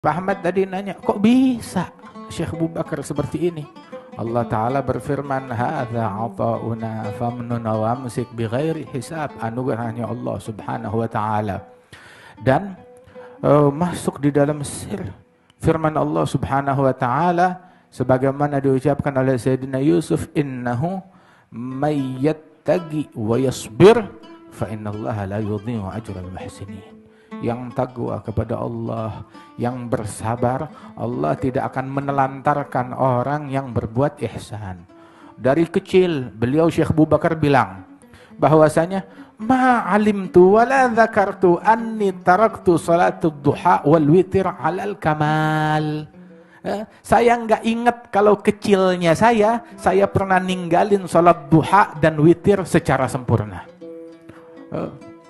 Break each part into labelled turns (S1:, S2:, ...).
S1: Pak Ahmad tadi nanya, kok bisa Syekh Abu Bakar seperti ini? Allah Ta'ala berfirman, hadza ata'una famnun wa amsik bighairi hisab. Anugerahnya Allah Subhanahu wa Ta'ala. Dan masuk di dalam sir firman Allah Subhanahu wa Ta'ala sebagaimana diucapkan oleh Sayyidina Yusuf, innahu may yattaqi wa yasbir fa innallaha la yudhi'u ajral muhsinin. Yang takwa kepada Allah, yang bersabar, Allah tidak akan menelantarkan orang yang berbuat ihsan. Dari kecil beliau Syekh Abu Bakar bilang bahwasanya ma alimtu wala dzakartu anni taraktu salatud duha wal witir alal kamal. Saya enggak ingat kalau kecilnya saya pernah ninggalin salat duha dan witir secara sempurna.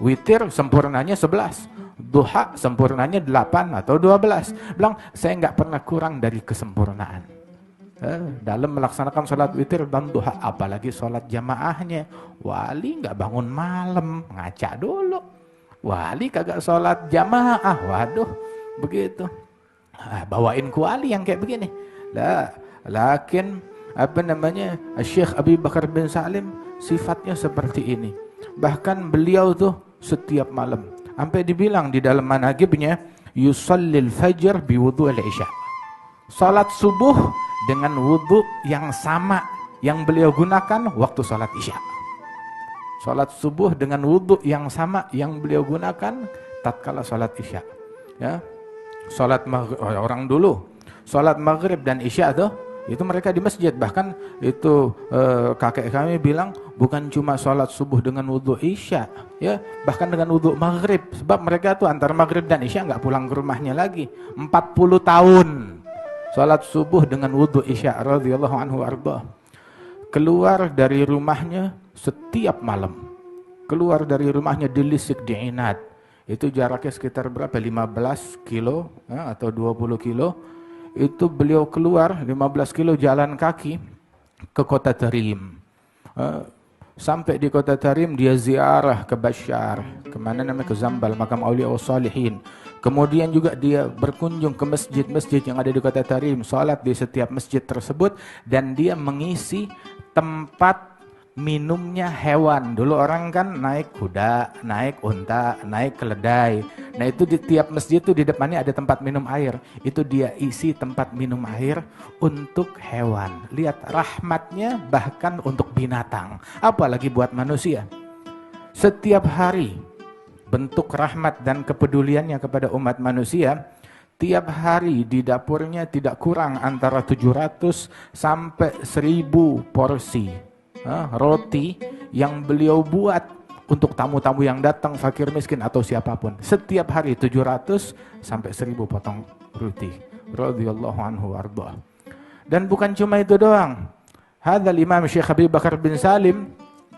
S1: Witir sempurnanya 11, duha sempurnanya 8 atau 12. Bilang, saya enggak pernah kurang dari kesempurnaan dalam melaksanakan sholat witir dan duha, apalagi sholat jamaahnya. Wali nggak bangun malam, ngaca dulu. Wali kagak sholat jamaah, waduh, begitu. Bawain ku wali yang kayak begini. Lakin Syekh Abi Bakar bin Salim sifatnya seperti ini. Bahkan beliau tuh setiap malam, sampai dibilang di dalam manaqibnya, yusallil fajr biwudu'il isya. Salat subuh dengan wudhu yang sama yang beliau gunakan waktu salat isya. Salat subuh dengan wudhu yang sama yang beliau gunakan tatkala salat isya. Ya. Salat maghrib, orang dulu salat maghrib dan isya itu mereka di masjid. Bahkan itu kakek kami bilang bukan cuma salat subuh dengan wudhu isya, ya, bahkan dengan wudhu maghrib. Sebab mereka tuh antara maghrib dan isya nggak pulang ke rumahnya lagi. 40 tahun salat subuh dengan wudhu isya radhiyallahu anhu arda. Keluar dari rumahnya setiap malam. Keluar dari rumahnya di Lisik di Inad. Itu jaraknya sekitar berapa? 15 kilo atau 20 kilo. Itu beliau keluar 15 kilo jalan kaki ke kota Tarim. Sampai di kota Tarim dia ziarah ke Bashar, kemana namanya, ke Zambal, makam Aulia wa Salihin. Kemudian juga dia berkunjung ke masjid-masjid yang ada di kota Tarim, salat di setiap masjid tersebut, dan dia mengisi tempat minumnya hewan. Dulu orang kan naik kuda, naik unta, naik keledai. Nah itu di tiap masjid itu di depannya ada tempat minum air. Itu dia isi tempat minum air untuk hewan. Lihat rahmatnya bahkan untuk binatang, apalagi buat manusia. Setiap hari bentuk rahmat dan kepeduliannya kepada umat manusia. Tiap hari di dapurnya tidak kurang antara 700 sampai 1000 porsi roti yang beliau buat untuk tamu-tamu yang datang, fakir miskin atau siapapun. Setiap hari 700 sampai 1000 potong roti. Radhiyallahu anhu warḍah. Dan bukan cuma itu doang. Hadzal Imam Syekh Abi Bakar bin Salim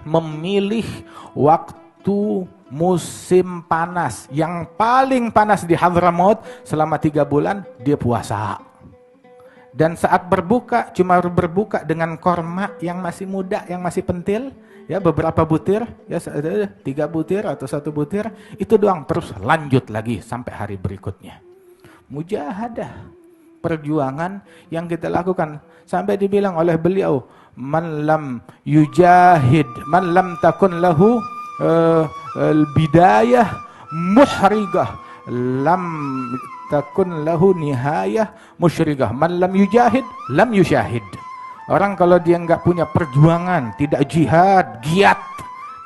S1: memilih waktu musim panas yang paling panas di Hadramaut selama 3 bulan dia puasa. Dan saat berbuka cuma berbuka dengan korma yang masih muda, yang masih pentil, ya, beberapa butir, ya 3 butir atau 1 butir, itu doang, terus lanjut lagi sampai hari berikutnya. Mujahadah, perjuangan yang kita lakukan sampai dibilang oleh beliau, man lam yujahid, man lam takun lahu bidayah muhrigah, lam takun lahu nihayah musyrigah, man lam yujahid lam yusyahid. Orang kalau dia enggak punya perjuangan, tidak jihad, giat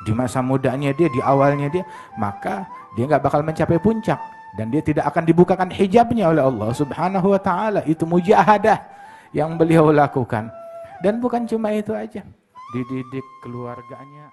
S1: di masa mudanya dia, di awalnya dia, maka dia enggak bakal mencapai puncak dan dia tidak akan dibukakan hijabnya oleh Allah Subhanahu wa Ta'ala. Itu mujahadah yang beliau lakukan. Dan bukan cuma itu aja, dididik keluarganya.